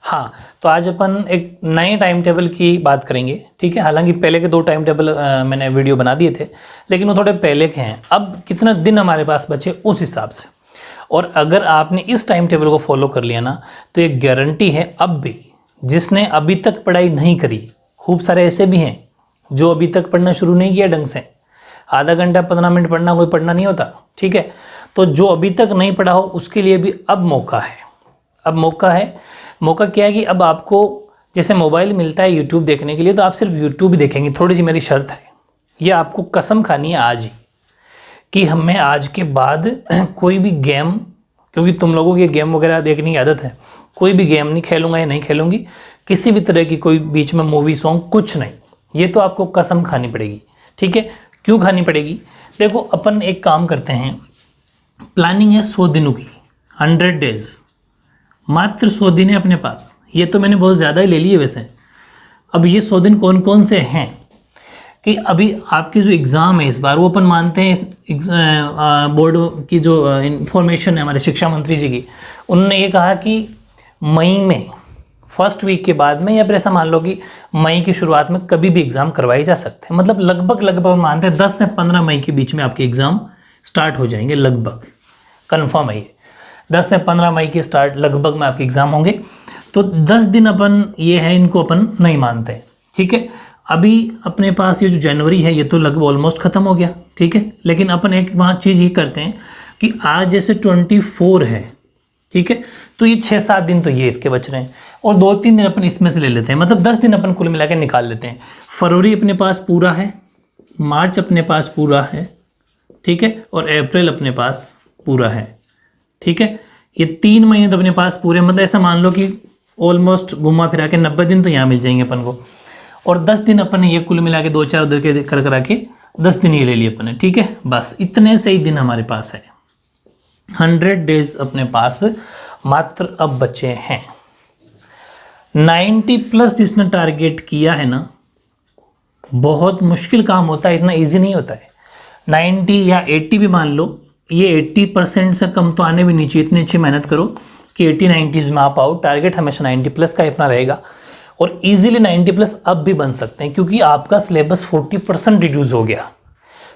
हाँ, तो आज अपन एक नए टाइम टेबल की बात करेंगे, ठीक है। हालांकि पहले के 2 टाइम टेबल मैंने वीडियो बना दिए थे, लेकिन वो थोड़े पहले के हैं। अब कितना दिन हमारे पास बचे उस हिसाब से, और अगर आपने इस टाइम टेबल को फॉलो कर लिया ना, तो एक गारंटी है अब भी जिसने अभी तक पढ़ाई नहीं करी, खूब सारे ऐसे भी हैं जो अभी तक पढ़ना शुरू नहीं किया ढंग से। आधा घंटा 15 मिनट पढ़ना कोई पढ़ना नहीं होता, ठीक है। तो जो अभी तक नहीं पढ़ा हो उसके लिए भी अब मौका है। अब मौका है। मौका क्या है कि अब आपको जैसे मोबाइल मिलता है यूट्यूब देखने के लिए, तो आप सिर्फ यूट्यूब ही देखेंगे। थोड़ी सी मेरी शर्त है, ये आपको कसम खानी है आज ही, कि हमें आज के बाद कोई भी गेम, क्योंकि तुम लोगों की गेम वगैरह देखने की आदत है, कोई भी गेम नहीं खेलूंगा या नहीं खेलूंगी, किसी भी तरह की कोई बीच में मूवी सॉन्ग कुछ नहीं। ये तो आपको कसम खानी पड़ेगी, ठीक है। क्यों खानी पड़ेगी? देखो, अपन एक काम करते हैं, प्लानिंग है 100 दिनों की, 100 डेज, मात्र 100 दिन है अपने पास। ये तो मैंने बहुत ज़्यादा ही ले लिए वैसे। अब ये 100 दिन कौन कौन से हैं कि अभी आपकी जो एग्ज़ाम है इस बार, वो अपन मानते हैं बोर्ड की जो इंफॉर्मेशन है हमारे शिक्षा मंत्री जी की, उन्होंने ये कहा कि मई में फर्स्ट वीक के बाद में, या फिर ऐसा मान लो कि मई की शुरुआत में कभी भी एग्ज़ाम करवाए जा सकते हैं। मतलब लगभग मानते हैं 10 से 15 मई के बीच में आपके एग्ज़ाम स्टार्ट हो जाएंगे, लगभग कन्फर्म है ये। 10 से 15 मई के स्टार्ट लगभग में आपके एग्ज़ाम होंगे। तो 10 दिन अपन ये है, इनको अपन नहीं मानते हैं, ठीक है। अभी अपने पास ये जो जनवरी है, ये तो लगभग ऑलमोस्ट ख़त्म हो गया, ठीक है। लेकिन अपन एक वहाँ चीज़ ये करते हैं कि आज जैसे 24 है, ठीक है, तो ये 6-7 दिन तो ये इसके बच रहे हैं, और 2-3 दिन अपन इसमें से ले लेते हैं। मतलब 10 दिन अपन कुल मिला के निकाल लेते हैं। फरवरी अपने पास पूरा है, मार्च अपने पास पूरा है, ठीक है, और अप्रैल अपने पास पूरा है, ठीक है। ये 3 महीने तो अपने पास पूरे, मतलब ऐसा मान लो कि ऑलमोस्ट घुमा फिरा के 90 दिन तो यहाँ मिल जाएंगे अपन को। और 10 दिन अपन ने ये कुल मिला के 2-4 उधर के कर करा के 10 दिन ये ले लिए अपन ने, ठीक है। बस इतने से ही दिन हमारे पास है, 100 डेज अपने पास मात्र अब बचे हैं। 90 प्लस जिसने टारगेट किया है ना, बहुत मुश्किल काम होता है, इतना ईजी नहीं होता है। 90 या 80 भी मान लो, ये 80% से कम तो आने भी नहीं चाहिए। इतनी अच्छी मेहनत करो कि 80-90s में आप आओ। टारगेट हमेशा 90 प्लस का अपना रहेगा, और इजीली 90 प्लस अब भी बन सकते हैं, क्योंकि आपका सिलेबस 40% रिड्यूस हो गया।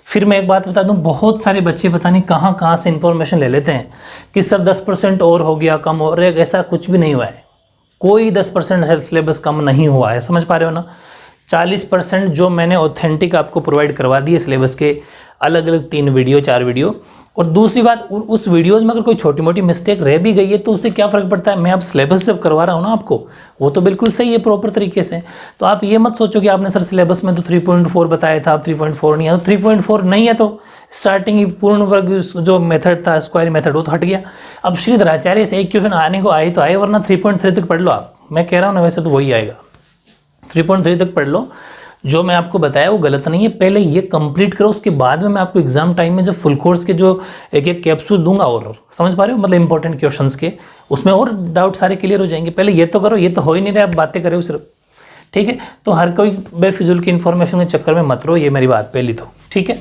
फिर मैं एक बात बता दूं, बहुत सारे बच्चे पता नहीं कहाँ से इंफॉर्मेशन ले लेते हैं कि सर 10% और हो गया, कम हो रहा है। ऐसा कुछ भी नहीं हुआ है, कोई 10% सिलेबस कम नहीं हुआ है, समझ पा रहे हो ना। 40% जो मैंने ऑथेंटिक आपको प्रोवाइड करवा दिए सिलेबस के, अलग अलग 3 वीडियो 4 वीडियो। और दूसरी बात, उस वीडियोज़ में अगर कोई छोटी मोटी मिस्टेक रह भी गई है तो उससे क्या फ़र्क पड़ता है, मैं अब सिलेबस जब करवा रहा हूँ ना आपको, वो तो बिल्कुल सही है प्रॉपर तरीके से। तो आप ये मत सोचो कि आपने सर सिलेबस में तो 3.4 बताया था, अब 3.4 नहीं है। तो 3.4 नहीं है तो स्टार्टिंग पूर्ण वर्ग जो मेथड था, स्क्वायर मेथड, वो तो हट गया। अब श्रीधराचार्य से एक क्वेश्चन आने को आए तो आए, वरना 3.3 तक पढ़ लो आप। मैं कह रहा हूँ ना, वैसे तो वही आएगा, 3.3 तक पढ़ लो। जो मैं आपको बताया वो गलत नहीं है, पहले ये कंप्लीट करो, उसके बाद में मैं आपको एग्जाम टाइम में जब फुल कोर्स के जो एक कैप्सूल दूंगा, और समझ पा रहे हो, मतलब इंपॉर्टेंट क्वेश्चंस के, उसमें और डाउट सारे क्लियर हो जाएंगे। पहले ये तो करो, ये तो हो ही नहीं रहा, आप बातें करो सिर्फ, ठीक है। तो हर कोई बेफिजुल की इन्फॉर्मेशन के चक्कर में मत रहो, ये मेरी बात पहली तो, ठीक है।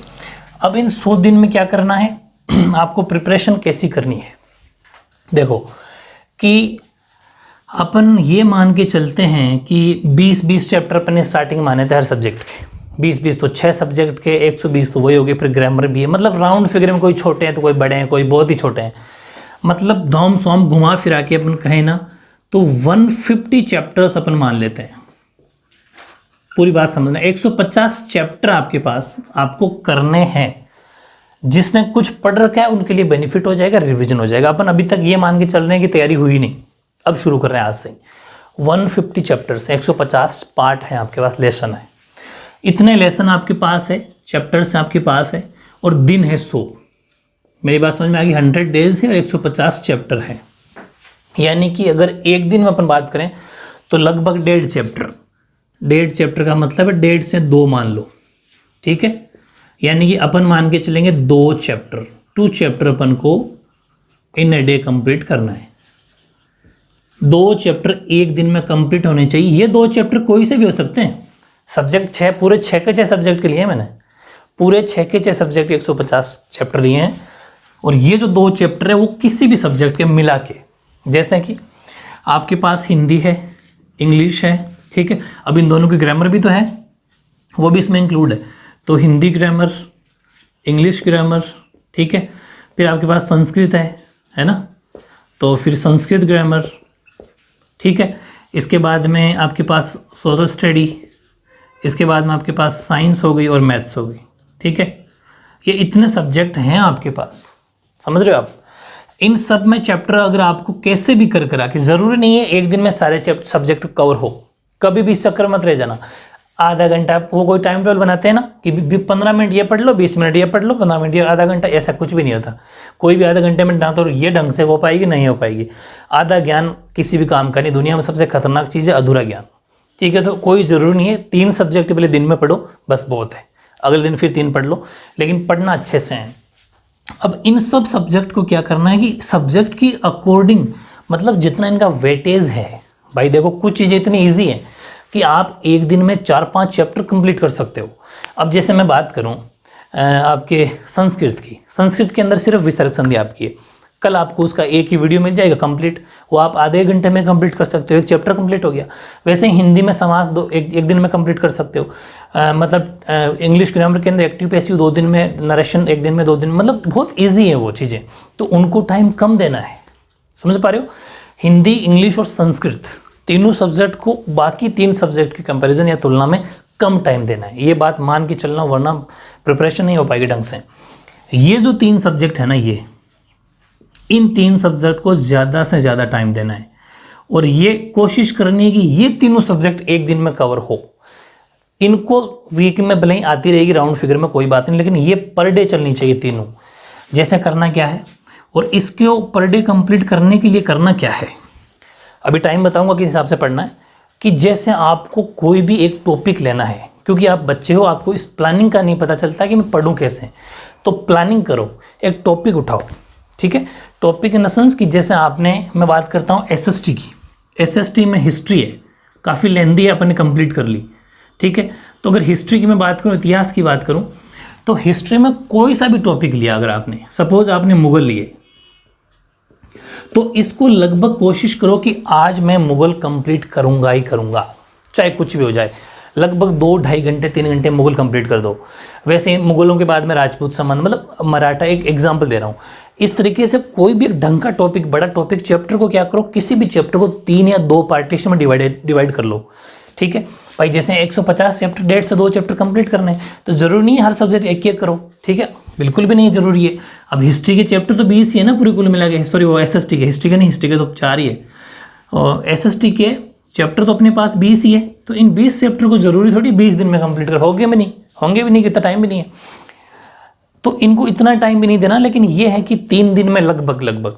अब इन 100 दिन में क्या करना है, आपको प्रिपरेशन कैसी करनी है। देखो कि अपन ये मान के चलते हैं कि 20-20 चैप्टर अपने स्टार्टिंग माने थे हर सब्जेक्ट के। 20-20 तो 6 सब्जेक्ट के, 120 तो वही हो गए, फिर ग्रामर भी है। मतलब राउंड फिगर में कोई छोटे हैं तो कोई बड़े हैं, कोई बहुत ही छोटे हैं। मतलब धौम सौम घुमा फिरा के अपन कहें ना तो 150 चैप्टर्स अपन मान लेते हैं। पूरी बात समझना, 150 चैप्टर आपके पास आपको करने हैं। जिसने कुछ पढ़ रखा है उनके लिए बेनिफिट हो जाएगा, रिविजन हो जाएगा। अपन अभी तक ये मान के चल रहे हैं कि तैयारी हुई नहीं, अब शुरू कर रहे हैं आज से। 150 चैप्टर्स, 150 पार्ट है आपके पास, लेसन है। इतने लेसन आपके पास है, चैप्टर्स आपके पास है, और दिन है 100। मेरी बात समझ में आ गई। 100 डेज है और 150 चैप्टर है। यानी कि अगर एक दिन में अपन बात करें तो लगभग 1.5 चैप्टर। 1.5 चैप्टर का मतलब है 1.5 से 2 मान लो, ठीक है। यानी कि अपन मान के चलेंगे 2 चैप्टर, 2 चैप्टर अपन को इन ए डे कंप्लीट करना है। 2 चैप्टर एक दिन में कंप्लीट होने चाहिए। ये 2 चैप्टर कोई से भी हो सकते हैं। सब्जेक्ट 6, पूरे 6 के 6 सब्जेक्ट के लिए मैंने पूरे 6 के 6 सब्जेक्ट 150 चैप्टर लिए हैं। और ये जो 2 चैप्टर है वो किसी भी सब्जेक्ट के मिला के, जैसे कि आपके पास हिंदी है, इंग्लिश है, ठीक है। अब इन दोनों की ग्रामर भी तो है, वो भी इसमें इंक्लूड है। तो हिंदी ग्रामर, इंग्लिश ग्रामर, ठीक है। फिर आपके पास संस्कृत है ना, तो फिर संस्कृत ग्रामर, ठीक है। इसके बाद में आपके पास सोशल स्टडी, इसके बाद में आपके पास साइंस हो गई और मैथ्स हो गई, ठीक है। ये इतने सब्जेक्ट हैं आपके पास, समझ रहे हो आप। इन सब में चैप्टर अगर आपको कैसे भी कर करा कि ज़रूरी नहीं है एक दिन में सारे सब्जेक्ट कवर हो, कभी भी इस चक्कर मत रह जाना। आधा घंटा वो कोई टाइम टेबल बनाते हैं ना कि 15 मिनट ये पढ़ लो, 20 मिनट ये पढ़ लो, 15 मिनट ये, आधा घंटा, ऐसा कुछ भी नहीं होता। कोई भी आधा घंटे में ना तो ये ढंग से हो पाएगी, नहीं हो पाएगी। आधा ज्ञान किसी भी काम का नहीं, दुनिया में सबसे खतरनाक चीज़ है अधूरा ज्ञान, ठीक है। तो कोई ज़रूरी नहीं है 3 सब्जेक्ट पहले दिन में पढ़ो, बस बहुत है, अगले दिन फिर 3 पढ़ लो, लेकिन पढ़ना अच्छे से है। अब इन सब सब्जेक्ट को क्या करना है कि सब्जेक्ट की अकॉर्डिंग, मतलब जितना इनका वेटेज है, भाई देखो कुछ चीज़ें इतनी ईजी है कि आप एक दिन में 4-5 चैप्टर कंप्लीट कर सकते हो। अब जैसे मैं बात करूं आपके संस्कृत की, संस्कृत के अंदर सिर्फ विसर्ग संधि आपकी है, कल आपको उसका एक ही वीडियो मिल जाएगा कंप्लीट, वो आप आधे घंटे में कंप्लीट कर सकते हो, एक चैप्टर कंप्लीट हो गया। वैसे ही हिंदी में समास एक दिन में कंप्लीट कर सकते हो, मतलब इंग्लिश ग्रामर के अंदर एक्टिव पैसिव 2 दिन में, नरेशन 1 दिन में, 2 दिन, मतलब बहुत ईजी है वो चीज़ें, तो उनको टाइम कम देना है, समझ पा रहे हो। हिंदी, इंग्लिश और संस्कृत तीनों सब्जेक्ट को बाकी 3 सब्जेक्ट की कंपैरिजन या तुलना में कम टाइम देना है, ये बात मान के चलना, वरना प्रिपरेशन नहीं हो पाएगी ढंग से। ये जो 3 सब्जेक्ट है ना, ये इन 3 सब्जेक्ट को ज़्यादा से ज़्यादा टाइम देना है और ये कोशिश करनी है कि ये तीनों सब्जेक्ट एक दिन में कवर हो। इनको वीक में भले ही आती रहेगी राउंड फिगर में, कोई बात नहीं, लेकिन ये पर डे चलनी चाहिए तीनों। जैसे करना क्या है और इसको पर डे कंप्लीट करने के लिए करना क्या है, अभी टाइम बताऊंगा किस हिसाब से पढ़ना है। कि जैसे आपको कोई भी एक टॉपिक लेना है, क्योंकि आप बच्चे हो, आपको इस प्लानिंग का नहीं पता चलता कि मैं पढ़ूं कैसे, तो प्लानिंग करो, एक टॉपिक उठाओ, ठीक है। टॉपिक इन द सेंस कि जैसे आपने, मैं बात करता हूँ एसएसटी की, एसएसटी में हिस्ट्री है, काफ़ी लेंदी है, आपने कंप्लीट कर ली, ठीक है। तो अगर हिस्ट्री की मैं बात करूँ, इतिहास की बात करूँ, तो हिस्ट्री में कोई सा भी टॉपिक लिया, अगर आपने सपोज आपने मुगल लिए, तो इसको लगभग कोशिश करो कि आज मैं मुगल कंप्लीट करूंगा ही करूंगा, चाहे कुछ भी हो जाए। लगभग 2-2.5 घंटे 3 घंटे मुगल कंप्लीट कर दो। वैसे मुगलों के बाद में राजपूत संबंध, मतलब मराठा, एक एग्जांपल दे रहा हूँ। इस तरीके से कोई भी एक ढंग का टॉपिक, बड़ा टॉपिक, चैप्टर को क्या करो, किसी भी चैप्टर को 3 या 2 पार्टीशन में डिवाइड कर लो, ठीक है भाई। जैसे 150 चैप्टर, 1.5 से 2 चैप्टर कंप्लीट करने हैं, तो जरूरी नहीं है हर सब्जेक्ट एक करो, ठीक है, बिल्कुल भी नहीं जरूरी है। अब हिस्ट्री के चैप्टर तो 20 ही है ना पूरी कुल मिला के, सॉरी वो एसएसटी के, हिस्ट्री के नहीं, हिस्ट्री के तो 4 ही है, और एसएसटी के चैप्टर तो अपने पास 20 ही है। तो इन 20 चैप्टर को जरूरी थोड़ी 20 दिन में कंप्लीट कर, होंगे भी नहीं, कितना टाइम भी नहीं है, तो इनको इतना टाइम भी नहीं देना। लेकिन ये है कि 3 दिन में लगभग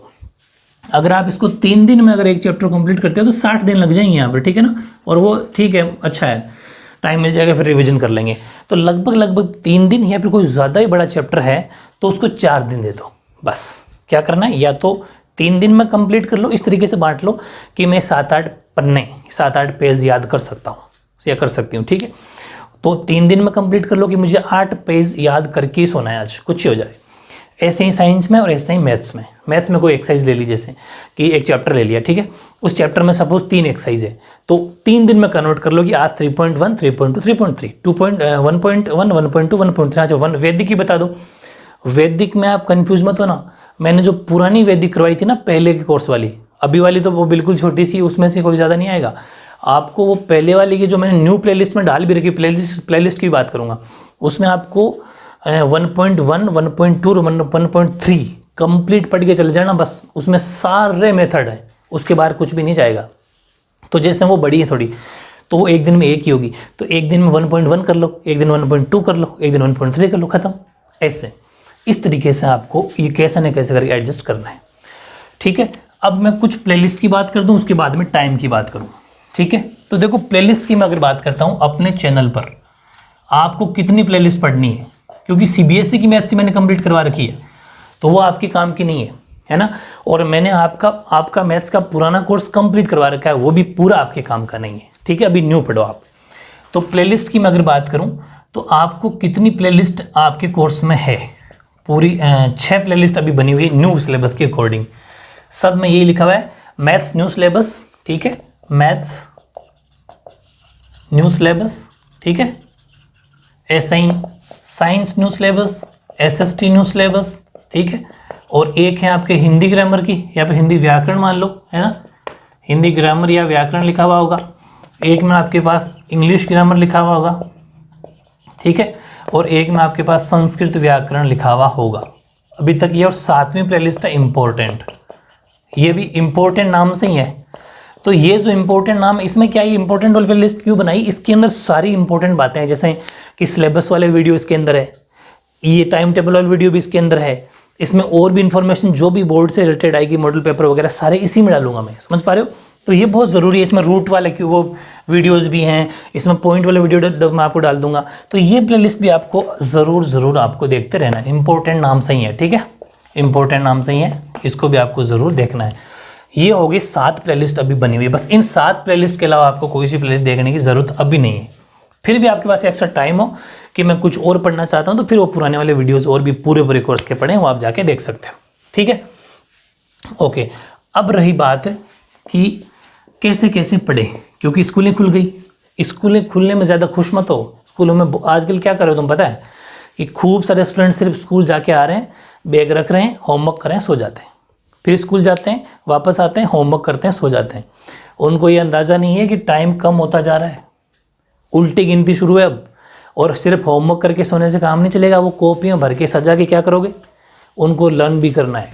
अगर आप इसको 3 दिन में अगर एक चैप्टर कंप्लीट करते हो तो 60 दिन लग जाएंगे यहाँ पर, ठीक है ना। और वो ठीक है, अच्छा है, टाइम मिल जाएगा, फिर रिवीजन कर लेंगे। तो लगभग 3 दिन, या फिर कोई ज़्यादा ही बड़ा चैप्टर है तो उसको 4 दिन दे दो। बस क्या करना है, या तो 3 दिन में कंप्लीट कर लो, इस तरीके से बांट लो कि मैं 7-8 पन्ने, 7-8 पेज याद कर सकता हूँ या कर सकती हूँ, ठीक है। तो 3 दिन में कंप्लीट कर लो कि मुझे 8 पेज याद करके ही सोना है आज, कुछ ही हो जाए। ऐसे ही साइंस में और ऐसे ही मैथ्स में कोई एक्सरसाइज ले ली, जैसे कि एक चैप्टर ले लिया, ठीक है, उस चैप्टर में सपोज 3 एक्सरसाइज है, तो 3 दिन में कन्वर्ट कर लो कि आज 3.1, 3.2, 3.3, 1.1, 1.2, 1.3। अच्छा, वैदिक की बता दो। वैदिक में आप कंफ्यूज मत हो ना, मैंने जो पुरानी वैदिक करवाई थी ना पहले के कोर्स वाली, अभी वाली तो वो बिल्कुल छोटी सी, उसमें से कोई ज़्यादा नहीं आएगा आपको। वो पहले वाली की जो मैंने न्यू प्लेलिस्ट में डाल भी रखी, प्लेलिस्ट की बात करूँगा, उसमें आपको 1.1, 1.2 और 1.3 कंप्लीट पढ़ के चले जाना, बस उसमें सारे मेथड हैं, उसके बाहर कुछ भी नहीं जाएगा। तो जैसे वो बड़ी है थोड़ी, तो वो एक दिन में एक ही होगी, तो एक दिन में 1.1 कर लो, एक दिन 1.2 कर लो, एक दिन 1.3 कर लो, खत्म। ऐसे इस तरीके से आपको ये कैसे न कैसे करके एडजस्ट करना है, ठीक है। अब मैं कुछ प्लेलिस्ट की बात कर दूं, उसके बाद में टाइम की बात करूं, ठीक है। तो देखो प्लेलिस्ट की मैं अगर बात करता हूं, अपने चैनल पर आपको कितनी प्लेलिस्ट पढ़नी है, क्योंकि सीबीएसई की मैथ्स मैंने कंप्लीट करवा रखी है, तो वो आपके काम की नहीं है ना। और मैंने आपका मैथ्स का पुराना कोर्स कंप्लीट करवा रखा है, वो भी पूरा आपके काम का नहीं है, ठीक है। अभी न्यू पढ़ो आप। तो प्लेलिस्ट की मैं अगर बात करूं, तो आपको कितनी प्लेलिस्ट आपके कोर्स में है, पूरी 6 प्लेलिस्ट अभी बनी हुई है न्यू सिलेबस के अकॉर्डिंग। सब में यही लिखा हुआ है, मैथ्स न्यू सिलेबस, ठीक है, मैथ्स न्यू सिलेबस, ठीक है, SI science new syllabus, SST new syllabus, ठीक है, और एक है आपके हिंदी ग्रामर की या फिर हिंदी व्याकरण मान लो, है ना, हिंदी ग्रामर या व्याकरण लिखा हुआ होगा। एक में आपके पास इंग्लिश ग्रामर लिखा हुआ होगा, ठीक है, और एक में आपके पास संस्कृत व्याकरण लिखा हुआ होगा। अभी तक ये, और 7वीं प्लेलिस्ट है इम्पोर्टेंट, ये भी इम्पोर्टेंट नाम से ही है। तो ये जो इम्पोर्टेंट नाम है, इसमें क्या, ये इंपॉर्टेंट वाली प्लेलिस्ट क्यों बनाई, इसके अंदर सारी इंपॉर्टेंट बातें हैं, जैसे कि सिलेबस वाले वीडियो इसके अंदर है, ये टाइम टेबल वाली वीडियो भी इसके अंदर है, इसमें और भी इंफॉर्मेशन जो भी बोर्ड से रिलेटेड आएगी, मॉडल पेपर वगैरह सारे इसी में डालूंगा मैं, समझ पा रहे हो। तो ये बहुत ज़रूरी है, इसमें रूट वाले की वो वीडियोस भी हैं, इसमें पॉइंट वाले वीडियो मैं आपको डाल दूंगा। तो ये प्लेलिस्ट भी आपको ज़रूर आपको देखते रहना है, इंपॉर्टेंट नाम से ही है, ठीक है, इंपॉर्टेंट नाम से ही है, इसको भी आपको ज़रूर देखना है। ये हो गई 7 प्लेलिस्ट अभी बनी हुई है, बस इन 7 प्लेलिस्ट के अलावा आपको कोई सी प्लेलिस्ट देखने की ज़रूरत अभी नहीं है। फिर भी आपके पास एक्स्ट्रा टाइम हो कि मैं कुछ और पढ़ना चाहता हूँ, तो फिर वो पुराने वाले वीडियोस और भी पूरे कोर्स के पढ़ें, वो आप जाके देख सकते हो, ठीक है। ओके, अब रही बात कि कैसे कैसे पढ़े, क्योंकि स्कूलें खुल गई। स्कूलें खुलने में ज़्यादा खुश मत हो। स्कूलों में आजकल क्या कर रहे हो तुम पता है, कि खूब सारे स्टूडेंट सिर्फ स्कूल जाके आ रहे हैं, बैग रख रहे हैं, होमवर्क कर रहे हैं, सो जाते हैं, फिर स्कूल जाते हैं, वापस आते हैं, होमवर्क करते हैं, सो जाते हैं। उनको ये अंदाज़ा नहीं है कि टाइम कम होता जा रहा है, उल्टी गिनती शुरू है अब। और सिर्फ होमवर्क करके सोने से काम नहीं चलेगा, वो कॉपियाँ भर के सजा के क्या करोगे, उनको लर्न भी करना है,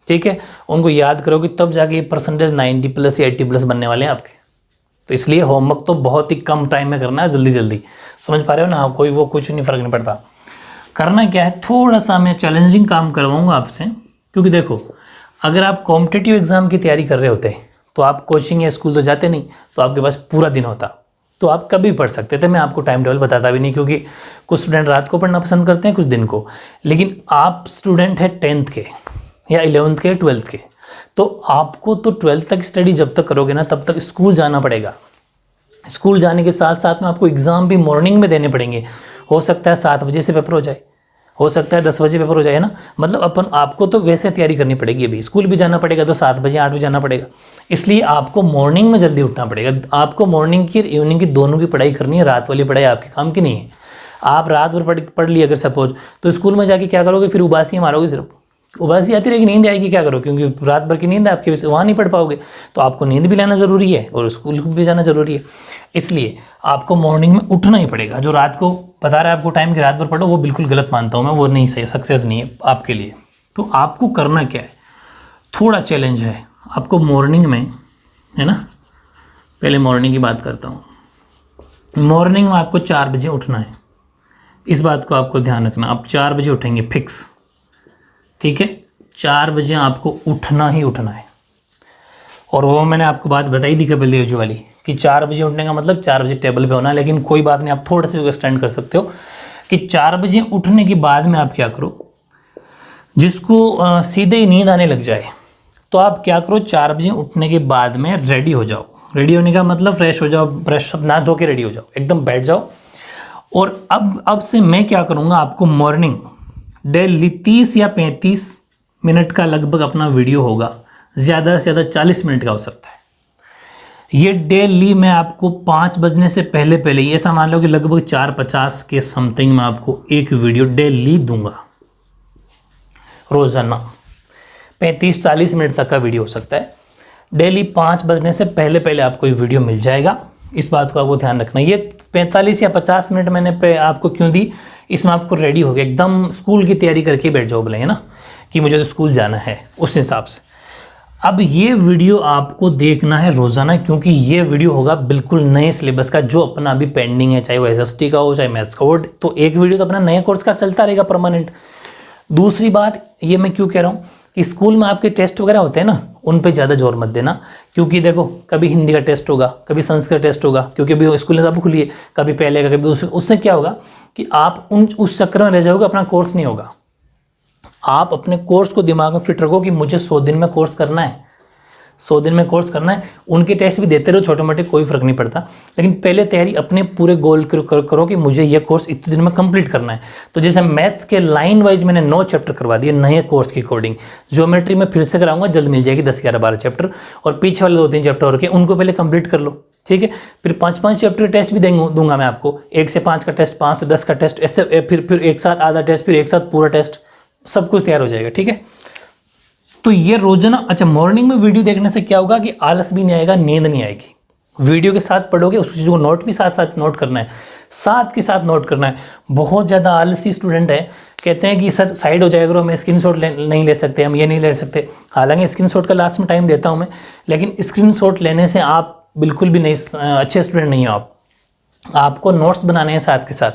ठीक है, उनको याद करोगे, तब जाके ये परसेंटेज 90+ या 80+ बनने वाले हैं आपके। तो इसलिए होमवर्क तो बहुत ही कम टाइम में करना है, जल्दी जल्दी, समझ पा रहे हो ना, कोई वो कुछ नहीं, फ़र्क नहीं पड़ता। करना क्या है, थोड़ा सा मैं चैलेंजिंग काम करवाऊँगा आपसे, क्योंकि देखो अगर आप कॉम्पिटिटिव एग्ज़ाम की तैयारी कर रहे होते तो आप कोचिंग या स्कूल तो जाते नहीं, तो आपके पास पूरा दिन होता, तो आप कभी पढ़ सकते थे। मैं आपको टाइम टेबल बताता भी नहीं, क्योंकि कुछ स्टूडेंट रात को पढ़ना पसंद करते हैं, कुछ दिन को। लेकिन आप स्टूडेंट हैं 10th के या 11th के, 12th के, तो आपको तो 12th तक स्टडी जब तक करोगे ना, तब तक स्कूल जाना पड़ेगा। स्कूल जाने के साथ साथ में आपको एग्ज़ाम भी मॉर्निंग में देने पड़ेंगे। हो सकता है 7 बजे से पेपर हो जाए, हो सकता है 10 बजे पेपर हो जाए ना, मतलब आपको तो वैसे तैयारी करनी पड़ेगी। अभी स्कूल भी जाना पड़ेगा तो 7 बजे 8 बजे जाना पड़ेगा, इसलिए आपको मॉर्निंग में जल्दी उठना पड़ेगा। आपको मॉर्निंग की और इवनिंग की दोनों की पढ़ाई करनी है, रात वाली पढ़ाई आपके काम की नहीं है। आप रात भर पढ़ ली अगर सपोज, तो स्कूल में जाके क्या करोगे, फिर उबासियाँ मारोगे, सिर्फ उबासी आती रहेगी, नींद आएगी, क्या करो, क्योंकि रात भर की नींद है आपकी, वहाँ नहीं पढ़ पाओगे। तो आपको नींद भी लेना ज़रूरी है और स्कूल भी जाना ज़रूरी है, इसलिए आपको मॉर्निंग में उठना ही पड़ेगा। जो रात को बता रहा है आपको टाइम की रात भर पढ़ो, वो बिल्कुल गलत मानता हूँ मैं, वो नहीं सही, सक्सेस नहीं है आपके लिए। तो आपको करना क्या है, थोड़ा चैलेंज है आपको मॉर्निंग में, है ना। पहले मॉर्निंग की बात करता हूँ। मॉर्निंग में आपको 4 बजे उठना है, इस बात को आपको ध्यान रखना। आप 4 बजे उठेंगे फिक्स, ठीक है, 4 बजे आपको उठना ही उठना है। और वो मैंने आपको बात बताई थी कपिल देव जी वाली, कि 4 बजे उठने का मतलब 4 बजे टेबल पे होना है। लेकिन कोई बात नहीं, आप थोड़ा सा एक्सटेंड कर सकते हो कि 4 बजे उठने के बाद में आप क्या करो, जिसको सीधे ही नींद आने लग जाए, तो आप क्या करो, 4 बजे उठने के बाद में रेडी हो जाओ। रेडी होने का मतलब फ्रेश हो जाओ, ब्रश नहा धो के रेडी हो जाओ, एकदम बैठ जाओ। और अब से मैं क्या करूँगा, आपको मॉर्निंग डेली 30 या 35 मिनट का लगभग अपना वीडियो होगा, ज़्यादा से ज़्यादा 40 मिनट का हो सकता है। ये डेली मैं आपको 5 बजने से पहले पहले, ये ऐसा मान लो कि लगभग 4:50 के समथिंग में आपको एक वीडियो डेली दूंगा, रोज़ाना 35-40 मिनट तक का वीडियो हो सकता है। डेली 5 बजने से पहले पहले आपको ये वीडियो मिल जाएगा, इस बात को आपको ध्यान रखना। ये 45 या 50 मिनट मैंने आपको क्यों दी, इसमें आपको रेडी हो गया, एकदम स्कूल की तैयारी करके बैठ जाओ, बोले है ना, कि मुझे तो स्कूल जाना है, उस हिसाब से। अब ये वीडियो आपको देखना है रोज़ाना, क्योंकि ये वीडियो होगा बिल्कुल नए सिलेबस का, जो अपना अभी पेंडिंग है, चाहे वो एसएसटी का हो, चाहे मैथ्स का हो। तो एक वीडियो तो अपना नए कोर्स का चलता रहेगा परमानेंट। दूसरी बात ये मैं क्यों कह रहा हूँ कि स्कूल में आपके टेस्ट वगैरह होते हैं ना, उन पे ज़्यादा जोर मत देना, क्योंकि देखो कभी हिंदी का टेस्ट होगा, कभी संस्कृत टेस्ट होगा, क्योंकि अभी स्कूल सब खुली है, कभी पहले का, कभी उससे क्या होगा कि आप उस चक्कर में रह जाओगे, अपना कोर्स नहीं होगा। आप अपने कोर्स को दिमाग में फिट रखो कि मुझे 100 दिन में कोर्स करना है, 100 दिन में कोर्स करना है, उनके टेस्ट भी देते रहो छोटे मोटे, कोई फर्क नहीं पड़ता, लेकिन पहले तैयारी अपने पूरे गोल करो कि मुझे ये कोर्स इतने दिन में कंप्लीट करना है। तो जैसे मैथ्स के लाइन वाइज मैंने 9 चैप्टर करवा दिए नए कोर्स की अकॉर्डिंग। ज्योमेट्री में फिर से कराऊंगा, जल्द मिल जाएगी 10, 11, 12 चैप्टर, और पीछे वाले 2-3 चैप्टर और के उनको पहले कंप्लीट कर लो, ठीक है। फिर 5-5 चैप्टर के टेस्ट भी दूंगा मैं आपको, 1 से 5 का टेस्ट, 5 से 10 का टेस्ट, ऐसे फिर एक साथ आधा टेस्ट, फिर एक साथ पूरा टेस्ट, सब कुछ तैयार हो जाएगा, ठीक है। तो ये रोजाना, अच्छा मॉर्निंग में वीडियो देखने से क्या होगा कि आलस भी नहीं आएगा, नींद नहीं आएगी। वीडियो के साथ पढ़ोगे, उस चीज़ को नोट भी साथ साथ नोट करना है, साथ के साथ नोट करना है। बहुत ज़्यादा आलसी स्टूडेंट है, कहते हैं कि सर साइड हो जाएगा, मैं स्क्रीनशॉट नहीं ले सकते, हम ये नहीं ले सकते। हालांकि स्क्रीनशॉट का लास्ट में टाइम देता हूँ मैं, लेकिन स्क्रीनशॉट लेने से आप बिल्कुल भी नहीं अच्छे स्टूडेंट नहीं हो आप। आपको नोट्स बनाने हैं साथ के साथ,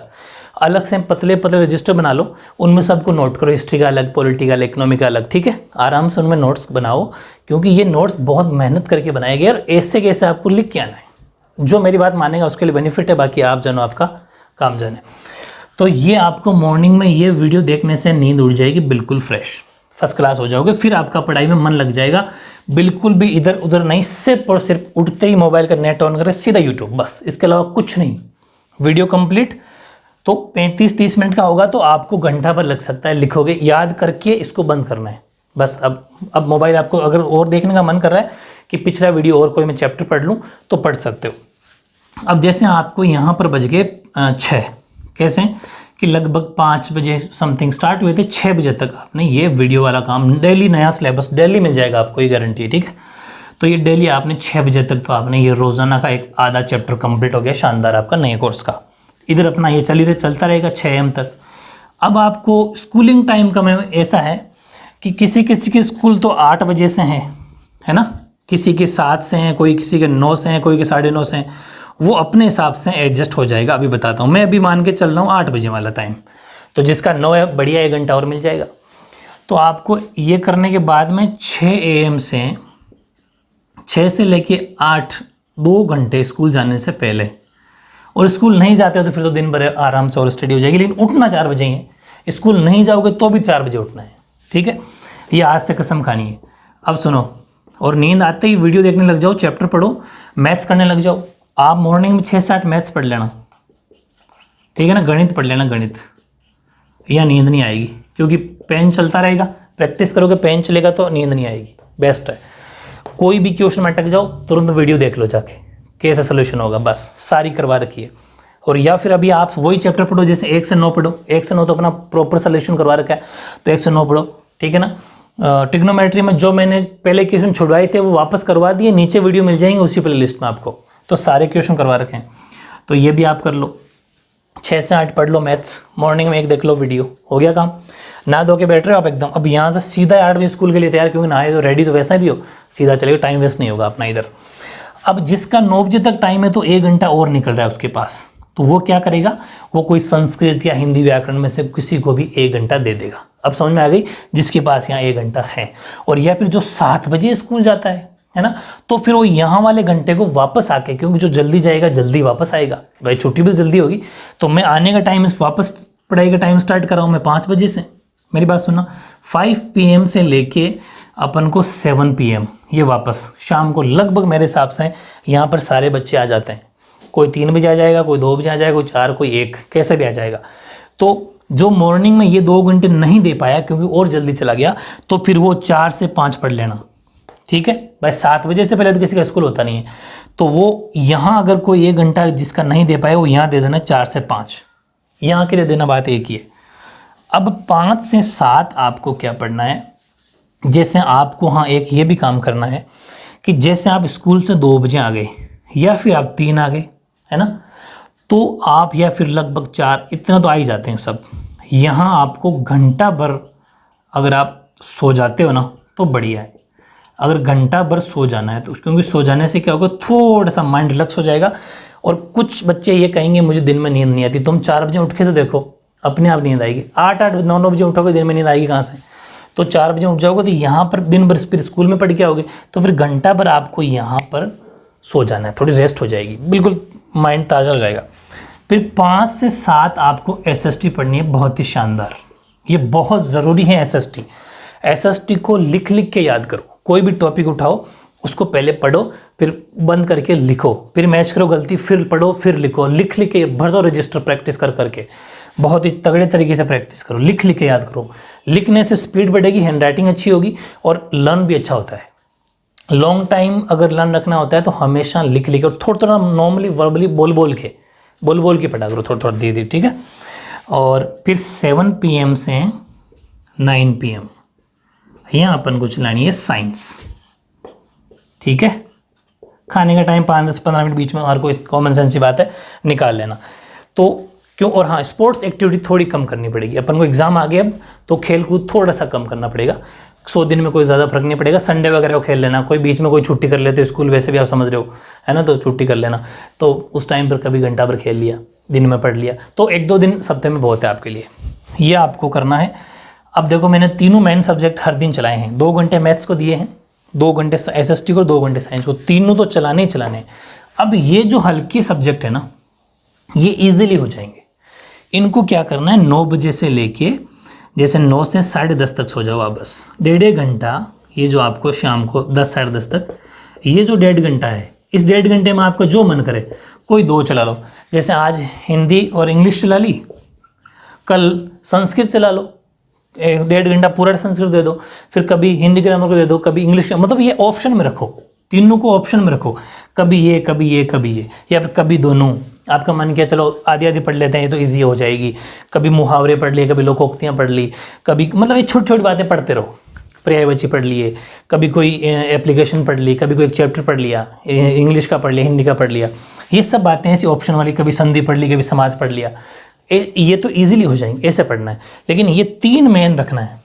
अलग से पतले पतले रजिस्टर बना लो, उनमें सबको नोट करो, हिस्ट्री का अलग, पॉलिटिकल, इकोनॉमिक का अलग, ठीक है। आराम से उनमें नोट्स बनाओ, क्योंकि ये नोट्स बहुत मेहनत करके बनाए गए और ऐसे कैसे आपको लिख के आना है। जो मेरी बात मानेगा उसके लिए बेनिफिट है, बाकी आप जानो आपका काम जाने। तो ये आपको मॉर्निंग में ये वीडियो देखने से नींद उड़ जाएगी, बिल्कुल फ्रेश फर्स्ट क्लास हो जाओगे, फिर आपका पढ़ाई में मन लग जाएगा, बिल्कुल भी इधर उधर नहीं, सिर्फ और सिर्फ उठते ही मोबाइल का नेट ऑन करें, सीधा यूट्यूब, बस इसके अलावा कुछ नहीं। वीडियो कंप्लीट तो 35-30 मिनट का होगा, तो आपको घंटा भर लग सकता है, लिखोगे, याद करके इसको बंद करना है बस। अब मोबाइल आपको अगर और देखने का मन कर रहा है कि पिछला वीडियो और कोई मैं चैप्टर पढ़ लूँ तो पढ़ सकते हो। अब जैसे आपको यहाँ पर बज गए 6, कैसे कि लगभग 5 बजे समथिंग स्टार्ट हुए थे, 6 बजे तक आपने ये वीडियो वाला काम, डेली नया सिलेबस डेली मिल जाएगा आपको, ये गारंटी है, ठीक है। तो ये डेली आपने 6 बजे तक, तो आपने ये रोज़ाना का एक आधा चैप्टर कंप्लीट हो गया, शानदार आपका नए कोर्स का। इधर अपना ये चलता रहेगा 6 AM तक। अब आपको स्कूलिंग टाइम का में ऐसा है कि किसी किसी के स्कूल तो 8 बजे से हैं, है ना, किसी के 7 से हैं, कोई किसी के 9 से हैं, कोई के 9:30 से हैं, वो अपने हिसाब से एडजस्ट हो जाएगा। अभी बताता हूँ, मैं अभी मान के चल रहा हूँ 8 बजे वाला टाइम, तो जिसका 9 है बढ़िया, 1 घंटा और मिल जाएगा। तो आपको ये करने के बाद में 6 AM से 6 से लेके 8, 2 घंटे स्कूल जाने से पहले, और स्कूल नहीं जाते हो तो फिर तो दिन भर आराम से और स्टडी हो जाएगी, लेकिन उठना 4 बजे ही है। स्कूल नहीं जाओगे तो भी 4 बजे उठना है, ठीक है, ये आज से कसम खानी है। अब सुनो, और नींद आते ही वीडियो देखने लग जाओ, चैप्टर पढ़ो, मैथ्स करने लग जाओ। आप मॉर्निंग में 6 से 8 मैथ्स पढ़ लेना, ठीक है ना, गणित पढ़ लेना, गणित, या नींद नहीं आएगी, क्योंकि पेन चलता रहेगा, प्रैक्टिस करोगे, पेन चलेगा तो नींद नहीं आएगी, बेस्ट है। कोई भी क्वेश्चन में अटक जाओ, तुरंत वीडियो देख लो जाके, कैसे सोल्यूशन होगा, बस सारी करवा रखी है। और या फिर अभी आप वही चैप्टर पढ़ो, जैसे 1 से 9 पढ़ो, 1 से 9 तो अपना प्रॉपर सोल्यूशन करवा रखा है, तो 1 से 9 पढ़ो, ठीक है ना। ट्रिग्नोमेट्री में जो मैंने पहले क्वेश्चन छुड़वाए थे वो वापस करवा दिए, नीचे वीडियो मिल जाएंगे उसी प्ले लिस्ट में आपको, तो सारे क्वेश्चन करवा रखे हैं, तो ये भी आप कर लो। 6 से 8 पढ़ लो मैथ्स, मॉर्निंग में 1 देख लो वीडियो, हो गया काम। ना धो के बैठ रहे हो आप एकदम, अब यहाँ से सीधा 8 बजे स्कूल के लिए तैयार, क्योंकि नहाए तो रेडी तो वैसा भी हो, सीधा चलेगा, टाइम वेस्ट नहीं होगा अपना इधर। अब जिसका 9 बजे तक टाइम है तो 1 घंटा और निकल रहा है उसके पास, तो वो क्या करेगा, वो कोई संस्कृत या हिंदी व्याकरण में से किसी को भी 1 घंटा दे देगा। अब समझ में आ गई, जिसके पास यहाँ 1 घंटा है। और या फिर जो 7 बजे स्कूल जाता है ना, तो फिर वो यहाँ वाले घंटे को वापस आके, क्योंकि जो जल्दी जाएगा जल्दी वापस आएगा, भाई छुट्टी भी जल्दी होगी, तो मैं आने का टाइम, वापस पढ़ाई का टाइम स्टार्ट कर रहा हूँ मैं 5 बजे से। मेरी बात सुनना, 5 PM से लेके अपन को 7 PM, ये वापस शाम को लगभग मेरे हिसाब से यहाँ पर सारे बच्चे आ जाते हैं। कोई 3 बजे आ जाएगा, कोई 2 बजे आ जाएगा, कोई 4, कोई 1, कैसे भी आ जाएगा। तो जो मॉर्निंग में ये 2 घंटे नहीं दे पाया क्योंकि और जल्दी चला गया, तो फिर वो 4 से 5 पढ़ लेना, ठीक है भाई। 7 बजे से पहले तो किसी का स्कूल होता नहीं है, तो वो यहाँ अगर कोई 1 घंटा जिसका नहीं दे पाया, वो यहाँ दे देना 4 से 5, यहाँ के दे देना, बात एक ही है। अब 5 से 7 आपको क्या पढ़ना है, जैसे आपको हाँ एक ये भी काम करना है कि जैसे आप स्कूल से 2 बजे आ गए या फिर आप 3 आ गए, है ना, तो आप या फिर लगभग 4, इतना तो आ ही जाते हैं सब। यहाँ आपको घंटा भर अगर आप सो जाते हो ना तो बढ़िया है। अगर घंटा भर सो जाना है तो, क्योंकि सो जाने से क्या होगा, थोड़ा सा माइंड रिलैक्स हो जाएगा। और कुछ बच्चे ये कहेंगे मुझे दिन में नींद नहीं आती, तुम 4 बजे उठ के तो देखो, अपने आप नींद आएगी। 8-8, 9-9 बजे उठोगे, दिन में नींद आएगी कहाँ से। तो 4 बजे उठ जाओगे तो यहाँ पर दिन भर फिर स्कूल में पढ़ के आओगे, तो फिर घंटा भर आपको यहाँ पर सो जाना है, थोड़ी रेस्ट हो जाएगी, बिल्कुल माइंड ताज़ा हो जाएगा। फिर 5 से 7 आपको SST पढ़नी है, बहुत ही शानदार, ये बहुत ज़रूरी है। SST को लिख लिख के याद करो, कोई भी टॉपिक उठाओ उसको पहले पढ़ो, फिर बंद करके लिखो, फिर मैच करो गलती, फिर पढ़ो, फिर लिखो, लिख लिख के भर दो रजिस्टर प्रैक्टिस कर करके। बहुत ही तगड़े तरीके से प्रैक्टिस करो, लिख लिख के याद करो। लिखने से स्पीड बढ़ेगी, हैंडराइटिंग अच्छी होगी और लर्न भी अच्छा होता है। लॉन्ग टाइम अगर लर्न रखना होता है तो हमेशा लिख लिख और थोड़ा थोड़ा नॉर्मली वर्बली बोल बोल के पढ़ा करो, थोड़ा थोड़ा धीरे धीरे, ठीक है। और फिर 7 PM से 9 PM यहाँ अपन को चलानी है साइंस, ठीक है। खाने का टाइम 5-10-15 मिनट बीच में, हर कोई कॉमन सेंस की बात है, निकाल लेना। तो क्यों, और हाँ स्पोर्ट्स एक्टिविटी थोड़ी कम करनी पड़ेगी अपन को, एग्जाम आ गए अब तो खेल कूद थोड़ा सा कम करना पड़ेगा। 100 दिन में कोई ज़्यादा फर्क नहीं पड़ेगा। संडे वगैरह को खेल लेना, कोई बीच में कोई छुट्टी कर लेते स्कूल, वैसे भी आप समझ रहे हो है ना, तो छुट्टी कर लेना, तो उस टाइम पर कभी घंटा भर खेल लिया, दिन में पढ़ लिया, तो 1-2 दिन सप्ताह में बहुत है आपके लिए, ये आपको करना है। अब देखो मैंने तीनों मेन सब्जेक्ट हर दिन चलाए हैं, 2 घंटे मैथ्स को दिए हैं, 2 घंटे SST को, 2 घंटे साइंस को, तीनों तो चलाने ही चलाने हैं। अब ये जो हल्के सब्जेक्ट है ना, ये ईजिली हो जाएंगे। इनको क्या करना है, 9 बजे से लेके, जैसे 9 से 10:30 तक सो जाओ आप, बस 1.5 घंटा, ये जो आपको शाम को 10-10:30 तक, ये जो 1.5 घंटा है, इस 1.5 घंटे में आपको जो मन करे कोई 2 चला लो। जैसे आज हिंदी और इंग्लिश चला ली, कल संस्कृत चला लो, 1.5 घंटा पूरा संस्कृत दे दो, फिर कभी हिंदी ग्रामर को दे दो, कभी इंग्लिश, मतलब ये ऑप्शन में रखो, तीनों को ऑप्शन में रखो, कभी ये कभी ये कभी ये, या फिर कभी दोनों। आपका मन किया चलो आधी आधी पढ़ लेते हैं, ये तो इजी हो जाएगी, कभी मुहावरे पढ़ लिए, कभी लोकोक्तियाँ पढ़ ली, कभी मतलब ये छोटी छोटी बातें पढ़ते रहो, पर्यायवाची पढ़ लिए, कभी कोई एप्लीकेशन पढ़ ली, कभी कोई एक चैप्टर पढ़ लिया, इंग्लिश का पढ़ लिया, हिंदी का पढ़ लिया, ये सब बातें ऐसी ऑप्शन वाली, कभी संधि पढ़ ली, कभी समाज पढ़ लिया, ये तो ईजिली हो जाएंगे, ऐसे पढ़ना है। लेकिन ये 3 मेन रखना है,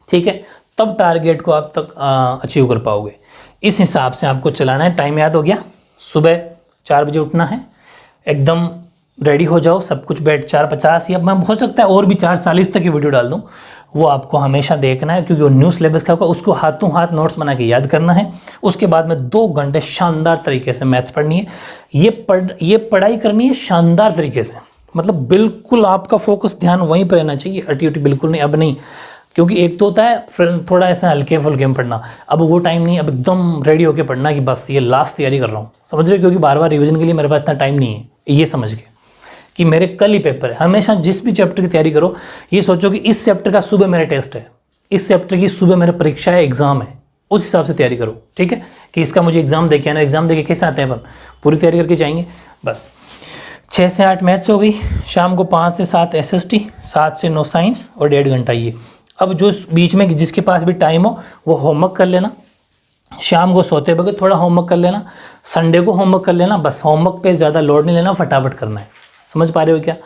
ठीक है, तब टारगेट को आप तक अचीव कर पाओगे। इस हिसाब से आपको चलाना है। टाइम याद हो गया, सुबह 4 बजे उठना है, एकदम रेडी हो जाओ, सब कुछ बैठ 4:50 या मैं हो सकता है और भी 4:40 तक की वीडियो डाल दूं, वो आपको हमेशा देखना है, क्योंकि वो न्यू सिलेबस का होगा, उसको हाथों हाथ नोट्स बना के याद करना है। उसके बाद में 2 घंटे शानदार तरीके से मैथ्स पढ़नी है, ये पढ़ाई करनी है शानदार तरीके से, मतलब बिल्कुल आपका फोकस ध्यान वहीं पर रहना चाहिए, अटी बिल्कुल नहीं, अब नहीं, क्योंकि एक तो होता है फिर थोड़ा ऐसा हल्के फुल्के में पढ़ना, अब वो टाइम नहीं, अब एकदम रेडी होकर पढ़ना कि बस ये लास्ट तैयारी कर रहा हूँ, समझ रहे हो, क्योंकि बार बार रिवीजन के लिए मेरे पास इतना टाइम नहीं है, ये समझ के कि मेरे कल ही पेपर है। हमेशा जिस भी चैप्टर की तैयारी करो, ये सोचो कि इस चैप्टर का सुबह मेरा टेस्ट है, इस चैप्टर की सुबह मेरा परीक्षा है, एग्जाम है, उस हिसाब से तैयारी करो, ठीक है, कि इसका मुझे एग्जाम दे के आना, एग्जाम दे के कैसे आते हैं अपन, पूरी तैयारी करके जाएंगे। बस 6 से 8 मैथ्स हो गई, शाम को 5 से 7 SST, 7 से 9 साइंस और 1.5 घंटा ये। अब जो बीच में जिसके पास भी टाइम हो वो होमवर्क कर लेना, शाम को सोते वक्त थोड़ा होमवर्क कर लेना, संडे को होमवर्क कर लेना, बस होमवर्क पे ज़्यादा लोड नहीं लेना, फटाफट करना है। समझ पा रहे हो क्या,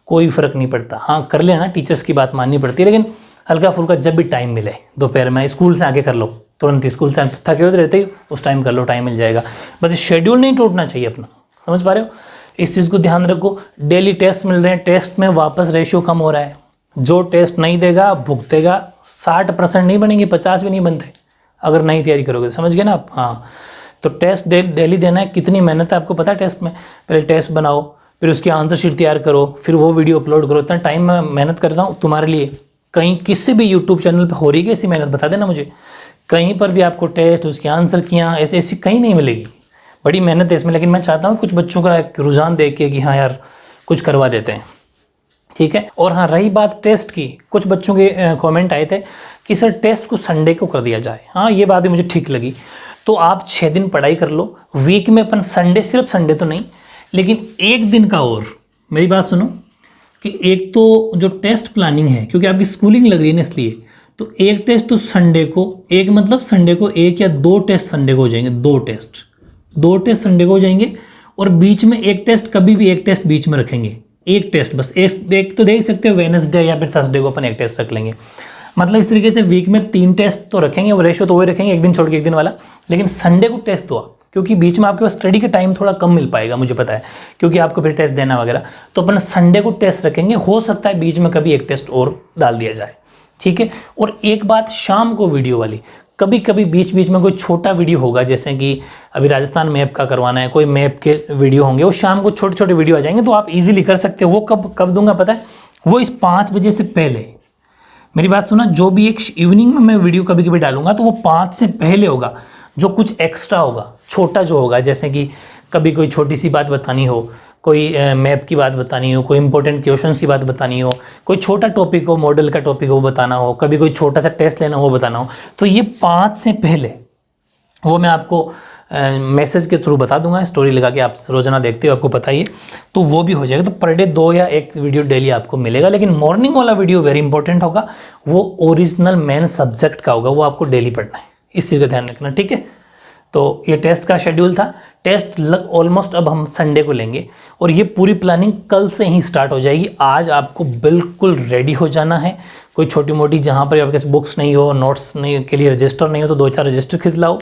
कोई फ़र्क नहीं पड़ता, हाँ कर लेना, टीचर्स की बात माननी पड़ती है, लेकिन हल्का फुल्का जब भी टाइम मिले, दोपहर में स्कूल से आके कर लो, तुरंत स्कूल से थके होते रहते ही उस टाइम कर लो, टाइम मिल जाएगा, बस शेड्यूल नहीं टूटना चाहिए अपना, समझ पा रहे हो। इस चीज़ को ध्यान रखो। डेली टेस्ट मिल रहे हैं, टेस्ट में वापस रेशियो कम हो रहा है, जो टेस्ट नहीं देगा भुगतेगा। 60% नहीं बनेंगे, 50 भी नहीं बनते अगर नहीं तैयारी करोगे, समझ गए ना आप। हाँ, तो टेस्ट डेली देना है। कितनी मेहनत है आपको पता है टेस्ट में, पहले टेस्ट बनाओ, फिर उसकी आंसर शीट तैयार करो, फिर वो वीडियो अपलोड करो। इतना टाइम मैं मेहनत करता हूँ तुम्हारे लिए, कहीं किसी भी यूट्यूब चैनल पर हो रही है ऐसी मेहनत, बता देना मुझे, कहीं पर भी आपको टेस्ट उसकी आंसर किया ऐसी कहीं नहीं मिलेगी, बड़ी मेहनत है इसमें। लेकिन मैं चाहता हूँ कुछ बच्चों का एक रुझान देख के कि हाँ यार कुछ करवा देते हैं, ठीक है। और हाँ, रही बात टेस्ट की, कुछ बच्चों के कमेंट आए थे कि सर टेस्ट को संडे को कर दिया जाए। हाँ, ये बात भी मुझे ठीक लगी। तो आप 6 दिन पढ़ाई कर लो, वीक में अपन संडे, सिर्फ संडे तो नहीं, लेकिन एक दिन का और, मेरी बात सुनो, कि एक तो जो टेस्ट प्लानिंग है, क्योंकि आपकी स्कूलिंग लग रही है ना, इसलिए तो एक टेस्ट तो संडे को, एक मतलब संडे को 1 या 2 टेस्ट संडे को हो जाएंगे, 2 टेस्ट संडे को हो जाएंगे, और बीच में एक टेस्ट, कभी भी एक टेस्ट बीच में रखेंगे, एक टेस्ट बस, एक तो देख सकते हो, वेडनेसडे या फिर थर्सडे को अपन एक टेस्ट रख लेंगे। मतलब इस तरीके से वीक में 3 टेस्ट तो रखेंगे, वो रेशो तो वही रखेंगे, एक दिन छोड़ के एक दिन वाला, लेकिन संडे को टेस्ट दो आप, क्योंकि बीच में आपके पास स्टडी का टाइम थोड़ा कम मिल पाएगा, मुझे पता है, क्योंकि आपको फिर टेस्ट देना वगैरह। तो अपन संडे को टेस्ट रखेंगे, हो सकता है बीच में कभी एक टेस्ट और डाल दिया जाए, ठीक है। और एक बात, शाम को वीडियो वाली, कभी कभी बीच बीच में कोई छोटा वीडियो होगा, जैसे कि अभी राजस्थान मैप का करवाना है, कोई मैप के वीडियो होंगे, वो शाम को छोटे छोटे वीडियो आ जाएंगे, तो आप इजीली कर सकते हो। वो कब दूंगा पता है, वो इस 5 बजे से पहले। मेरी बात सुना, जो भी एक इवनिंग में मैं वीडियो कभी कभी डालूंगा तो वो 5 से पहले होगा। जो कुछ एक्स्ट्रा होगा, छोटा जो होगा, जैसे कि कभी कोई छोटी सी बात बतानी हो, कोई मैप की बात बतानी हो, कोई इंपॉर्टेंट क्वेश्चंस की बात बतानी हो, कोई छोटा टॉपिक हो, मॉडल का टॉपिक हो बताना हो, कभी कोई छोटा सा टेस्ट लेना हो बताना हो, तो ये 5 से पहले वो मैं आपको मैसेज के थ्रू बता दूंगा, स्टोरी लगा के आप रोजाना देखते हो, आपको पता ही है, तो वो भी हो जाएगा। तो पर डे 2 या 1 वीडियो डेली आपको मिलेगा, लेकिन मॉर्निंग वाला वीडियो वेरी इंपॉर्टेंट होगा, वो ओरिजिनल मेन सब्जेक्ट का होगा, वो आपको डेली पढ़ना है, इस चीज़ का ध्यान रखना, ठीक है। तो ये टेस्ट का शेड्यूल था। टेस्ट ऑलमोस्ट अब हम संडे को लेंगे और ये पूरी प्लानिंग कल से ही स्टार्ट हो जाएगी। आज आपको बिल्कुल रेडी हो जाना है। कोई छोटी मोटी जहाँ पर आपके पास बुक्स नहीं हो, नोट्स नहीं के लिए रजिस्टर नहीं हो, तो 2-4 रजिस्टर खरीद लाओ,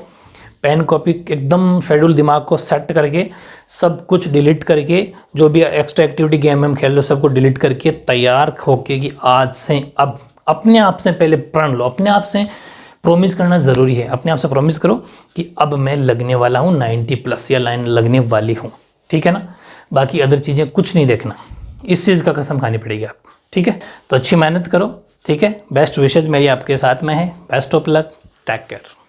पेन कॉपी, एकदम शेड्यूल दिमाग को सेट करके, सब कुछ डिलीट करके, जो भी एक्स्ट्रा एक्टिविटी गेम में खेल लो सबको डिलीट करके तैयार होके कि आज से अब अपने आप से पहले प्रण लो। अपने आप से प्रॉमिस करना ज़रूरी है। अपने आप से प्रॉमिस करो कि अब मैं लगने वाला हूँ 90+ या लाइन लगने वाली हूँ, ठीक है ना। बाकी अदर चीज़ें कुछ नहीं देखना, इस चीज़ का कसम खानी पड़ेगी आपको, ठीक है। तो अच्छी मेहनत करो, ठीक है। बेस्ट विशेज़ मेरी आपके साथ में है। Best of luck, take care.